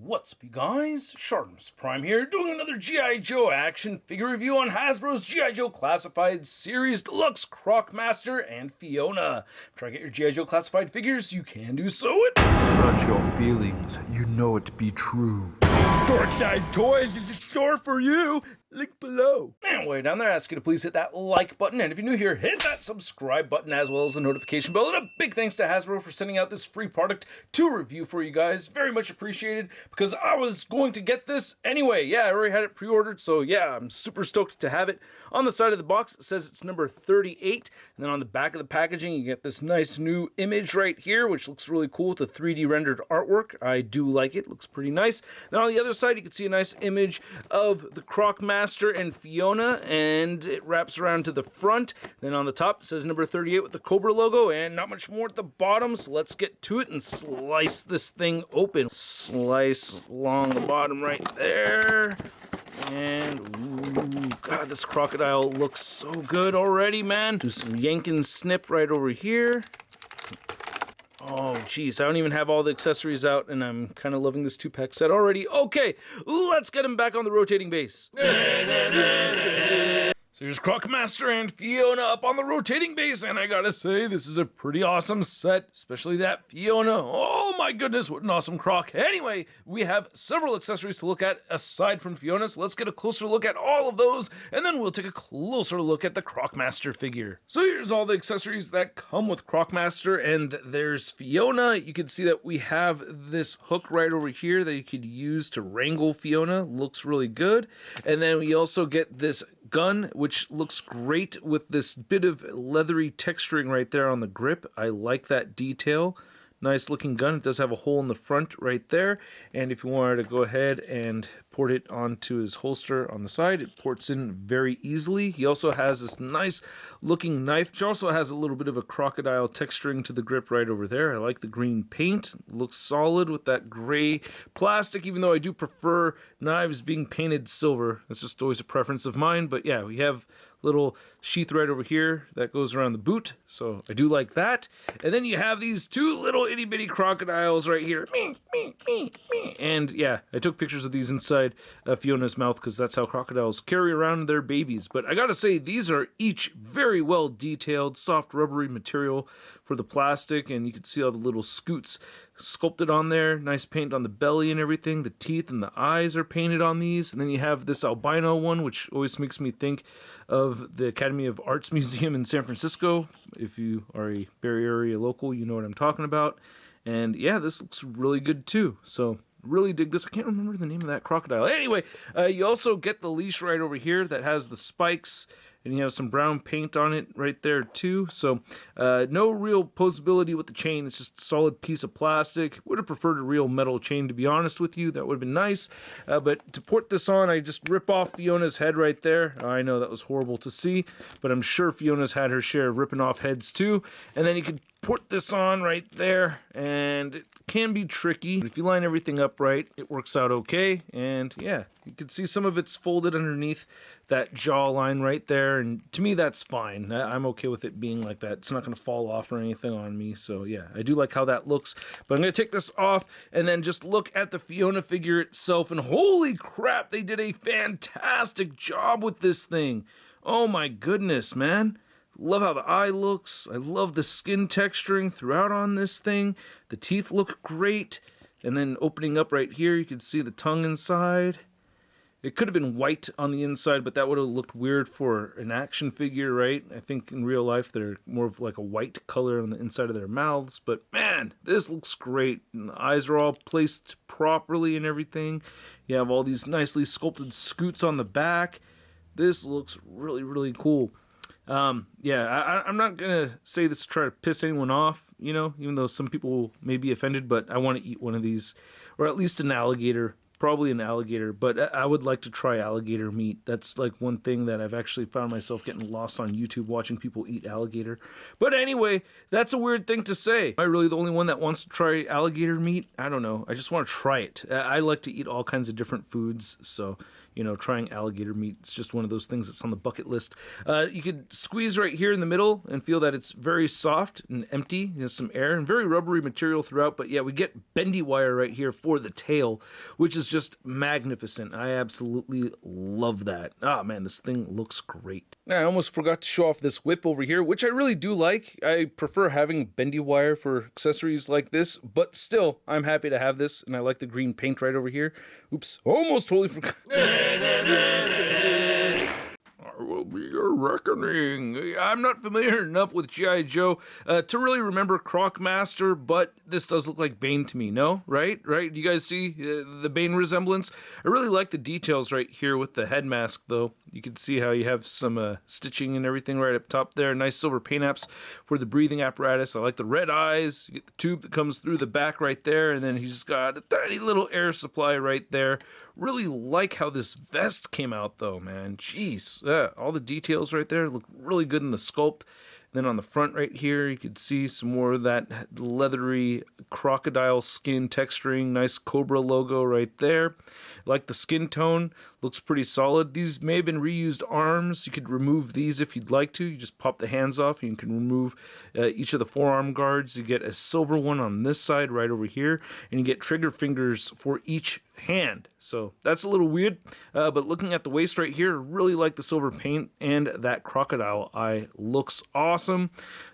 What's up, you guys? ShartimusPrime here, doing another G.I. Joe action figure review on Hasbro's G.I. Joe Classified Series Deluxe Croc Master and Fiona. Try to get your G.I. Joe Classified figures, you can do so at Such your feelings, you know it to be true. Dorkside Toys is a store for you. Link below. And way down there, I ask you to please hit that like button, and if you're new here, hit that subscribe button as well as the notification bell. And a big thanks to Hasbro for sending out this free product to review for you guys. Very much appreciated, because I was going to get this anyway. Yeah, I already had it pre-ordered, so yeah, I'm super stoked to have it. On the side of the box, it says it's number 38, and then on the back of the packaging, you get this nice new image right here, which looks really cool with the 3D rendered artwork. I do like it. Looks pretty nice. Then on the other side, you can see a nice image of the Croc Master and Fiona, and it wraps around to the front. Then on the top, it says number 38 with the Cobra logo, and not much more at the bottom, so let's get to it and slice this thing open. Slice along the bottom right there. And, ooh, God, this crocodile looks so good already, man. Do some yank and snip right over here. Oh, geez, I don't even have all the accessories out, and I'm kind of loving this 2-pack set already. Okay, let's get him back on the rotating base. So here's Croc Master and Fiona up on the rotating base, and I gotta say, this is a pretty awesome set, especially that Fiona. Oh my goodness, what an awesome Croc. Anyway, we have several accessories to look at aside from Fiona, so let's get a closer look at all of those, and then we'll take a closer look at the Croc Master figure. So here's all the accessories that come with Croc Master, and there's Fiona. You can see that we have this hook right over here that you could use to wrangle Fiona. Looks really good. And then we also get this gun, which looks great with this bit of leathery texturing right there on the grip. I like that detail. Nice looking gun. It does have a hole in the front right there, and if you wanted to go ahead and port it onto his holster on the side, it ports in very easily. He also has this nice looking knife, which also has a little bit of a crocodile texturing to the grip right over there. I like the green paint. Looks solid with that gray plastic, even though I do prefer knives being painted silver. That's just always a preference of mine, but yeah, we have little sheath right over here that goes around the boot, so I do like that. And then you have these two little itty bitty crocodiles right here. And yeah, I took pictures of these inside Fiona's mouth because that's how crocodiles carry around their babies. But I gotta say, these are each very well detailed, soft rubbery material for the plastic, and you can see all the little scoots sculpted on there. Nice paint on the belly and everything. The teeth and the eyes are painted on these. And then you have this albino one, which always makes me think of the Academy of Arts Museum in San Francisco. If you are a Bay Area local, you know what I'm talking about. And yeah, this looks really good too. So really dig this. I can't remember the name of that crocodile. Anyway, you also get the leash right over here that has the spikes, and you have some brown paint on it right there too. So no real posability with the chain. It's just a solid piece of plastic. Would have preferred a real metal chain, to be honest with you. That would have been nice. But to port this on, I just rip off Fiona's head right there. I know that was horrible to see, but I'm sure Fiona's had her share of ripping off heads too. And then you could port this on right there, and it can be tricky, but if you line everything up right, it works out okay. And yeah, you can see some of it's folded underneath that jawline right there, and to me that's fine. I'm okay with it being like that. It's not going to fall off or anything on me, so yeah, I do like how that looks. But I'm going to take this off and then just look at the Fiona figure itself, and holy crap, they did a fantastic job with this thing. Oh my goodness, man. Love how the eye looks. I love the skin texturing throughout on this thing. The teeth look great. And then opening up right here, you can see the tongue inside. It could have been white on the inside, but that would have looked weird for an action figure, right? I think in real life, they're more of like a white color on the inside of their mouths. But man, this looks great. And the eyes are all placed properly and everything. You have all these nicely sculpted scoots on the back. This looks really, really cool. Yeah, I'm not going to say this to try to piss anyone off, you know, even though some people may be offended, but I want to eat one of these, or at least an alligator probably an alligator, but I would like to try alligator meat. That's like one thing that I've actually found myself getting lost on YouTube watching people eat alligator. But anyway, that's a weird thing to say. Am I really the only one that wants to try alligator meat? I don't know. I just want to try it. I like to eat all kinds of different foods, so trying alligator meat, it's just one of those things that's on the bucket list. You could squeeze right here in the middle and feel that it's very soft and empty. There's some air and very rubbery material throughout, but yeah, we get bendy wire right here for the tail, which is just magnificent. I absolutely love that. Ah, man, this thing looks great. I almost forgot to show off this whip over here, which I really do like. I prefer having bendy wire for accessories like this, but still, I'm happy to have this, and I like the green paint right over here. Oops, almost totally forgot. Will be your reckoning. I'm not familiar enough with G.I. Joe to really remember Croc Master, but this does look like Bane to me, no? Right? Do you guys see the Bane resemblance? I really like the details right here with the head mask, though. You can see how you have some stitching and everything right up top there. Nice silver paint apps for the breathing apparatus. I like the red eyes. You get the tube that comes through the back right there, and then he's got a tiny little air supply right there. Really like how this vest came out, though, man. Jeez. All the details right there look really good in the sculpt. And then on the front right here, you can see some more of that leathery crocodile skin texturing. Nice Cobra logo right there. Like the skin tone, looks pretty solid. These may have been reused arms. You could remove these if you'd like to. You just pop the hands off. You can remove each of the forearm guards. You get a silver one on this side right over here. And you get trigger fingers for each hand. So that's a little weird. But looking at the waist right here, really like the silver paint and that crocodile eye looks awesome.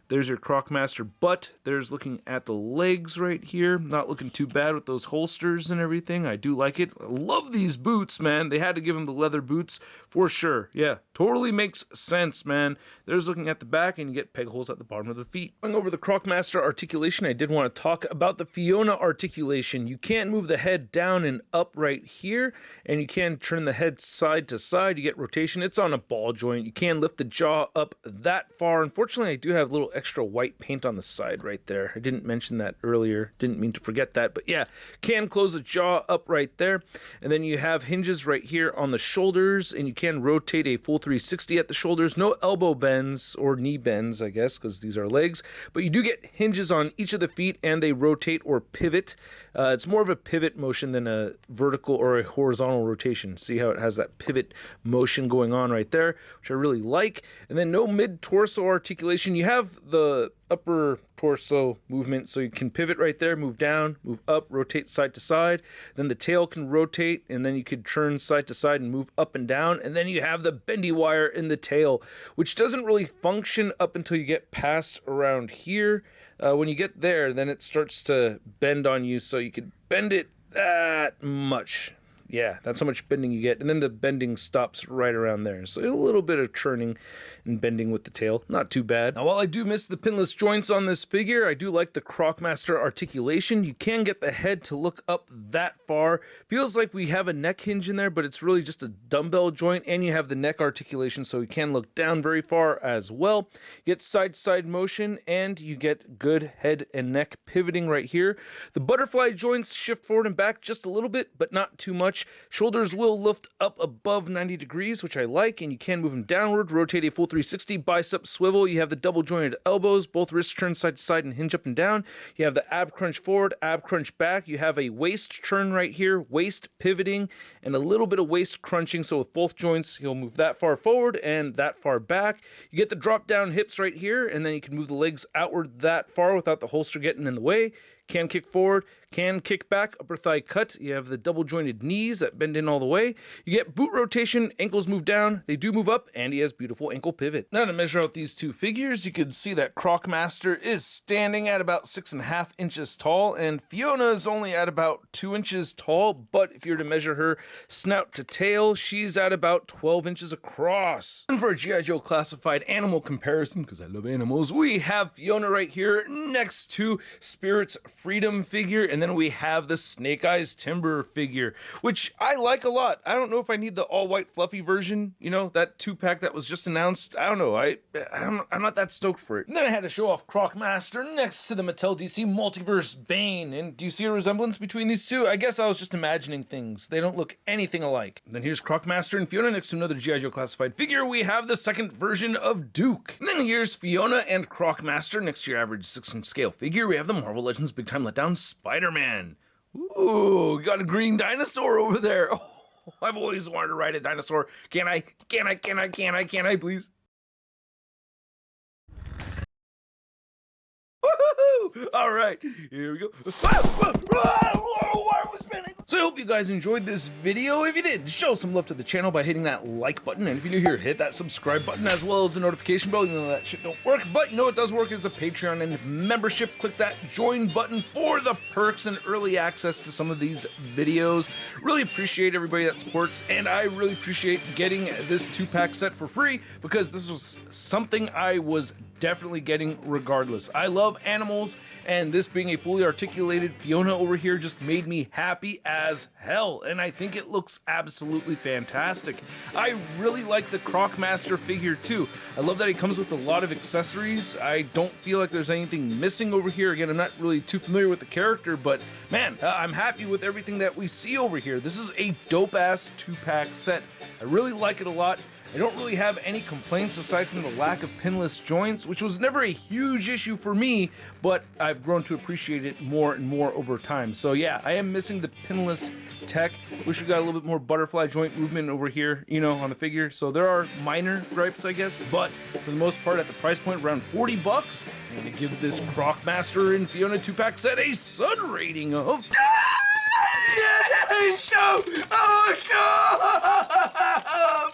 There's your Croc Master butt. There's looking at the legs right here. Not looking too bad with those holsters and everything. I do like it. I love these boots, man. They had to give him the leather boots for sure. Yeah, totally makes sense, man. There's looking at the back, and you get peg holes at the bottom of the feet. Going over the Croc Master articulation, I did want to talk about the Fiona articulation. You can't move the head down and up right here, and you can turn the head side to side. You get rotation. It's on a ball joint. You can lift the jaw up that far. Unfortunately, I do have little extra white paint on the side right there. I didn't mention that earlier. Didn't mean to forget that. But yeah, can close the jaw up right there. And then you have hinges right here on the shoulders, and you can rotate a full 360 at the shoulders. No elbow bends or knee bends, I guess, because these are legs. But you do get hinges on each of the feet, and they rotate or pivot. It's more of a pivot motion than a vertical or a horizontal rotation. See how it has that pivot motion going on right there, which I really like. And then no mid-torso articulation. You have the upper torso movement, so you can pivot right there, move down, move up, rotate side to side. Then the tail can rotate, and then you could turn side to side and move up and down. And then you have the bendy wire in the tail, which doesn't really function up until you get past around here. When you get there, then it starts to bend on you, so you could bend it that much. Yeah, that's how much bending you get. And then the bending stops right around there. So a little bit of churning and bending with the tail. Not too bad. Now, while I do miss the pinless joints on this figure, I do like the Croc Master articulation. You can get the head to look up that far. Feels like we have a neck hinge in there, but it's really just a dumbbell joint. And you have the neck articulation, so you can look down very far as well. You get side-to-side motion, and you get good head and neck pivoting right here. The butterfly joints shift forward and back just a little bit, but not too much. Shoulders will lift up above 90 degrees, which I like, and you can move them downward, rotate a full 360, bicep swivel. You have the double jointed elbows, both wrists turn side to side and hinge up and down. You have the ab crunch forward, ab crunch back. You have a waist turn right here, waist pivoting, and a little bit of waist crunching. So with both joints, you'll move that far forward and that far back. You get the drop down hips right here, and then you can move the legs outward that far without the holster getting in the way. Can kick forward, can kick back, upper thigh cut. You have the double jointed knees that bend in all the way. You get boot rotation, ankles move down, they do move up, and he has beautiful ankle pivot. Now to measure out these two figures, you can see that Croc Master is standing at about 6.5 inches tall, and Fiona is only at about 2 inches tall, but if you were to measure her snout to tail, she's at about 12 inches across. And for a G.I. Joe classified animal comparison, because I love animals, we have Fiona right here next to Spirit's Freedom figure, and then we have the Snake Eyes Timber figure, which I like a lot. I don't know if I need the all-white fluffy version, you know, that 2-pack that was just announced. I don't know, I'm not that stoked for it. And then I had to show off Croc Master next to the Mattel DC Multiverse Bane, and do you see a resemblance between these two? I guess I was just imagining things. They don't look anything alike. And then here's Croc Master and Fiona next to another G.I. Joe classified figure. We have the second version of Duke. And then here's Fiona and Croc Master next to your average 6-inch scale figure. We have the Marvel Legends Big Time Letdown Spider-Man. Ooh, got a green dinosaur over there. Oh, I've always wanted to ride a dinosaur. Can I, please? Woohoo! All right, here we go. Why was spinning? So I hope you guys enjoyed this video. If you did, show some love to the channel by hitting that like button. And if you're new here, hit that subscribe button as well as the notification bell. You know that shit don't work, but you know what does work is the Patreon and membership. Click that join button for the perks and early access to some of these videos. Really appreciate everybody that supports, and I really appreciate getting this 2-pack set for free because this was something I was definitely getting regardless. I love animals, and this being a fully articulated Fiona over here just made me happy as hell, and I think it looks absolutely fantastic. I really like the Croc Master figure too. I love that he comes with a lot of accessories. I don't feel like there's anything missing over here. Again, I'm not really too familiar with the character, but man, I'm happy with everything that we see over here. This is a dope-ass 2-pack set. I really like it a lot. I don't really have any complaints aside from the lack of pinless joints, which was never a huge issue for me, but I've grown to appreciate it more and more over time. So yeah, I am missing the pinless tech. Wish we got a little bit more butterfly joint movement over here, you know, on the figure. So there are minor gripes, I guess, but for the most part, at the price point around $40, I'm gonna give this Croc Master and Fiona 2-pack set a Sun rating of...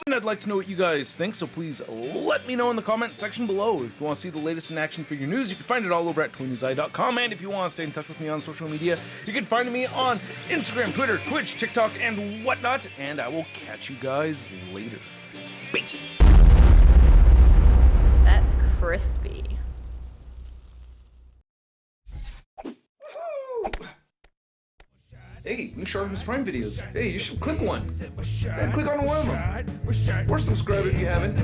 And I'd like to know what you guys think, so please let me know in the comment section below. If you want to see the latest in action figure news, you can find it all over at toynewseye.com. And if you want to stay in touch with me on social media, you can find me on Instagram, Twitter, Twitch, TikTok, and whatnot. And I will catch you guys later. Peace. That's crispy. Hey, new ShartimusPrime videos. Hey, you should click one. Yeah, click on one of them. Or subscribe if you haven't.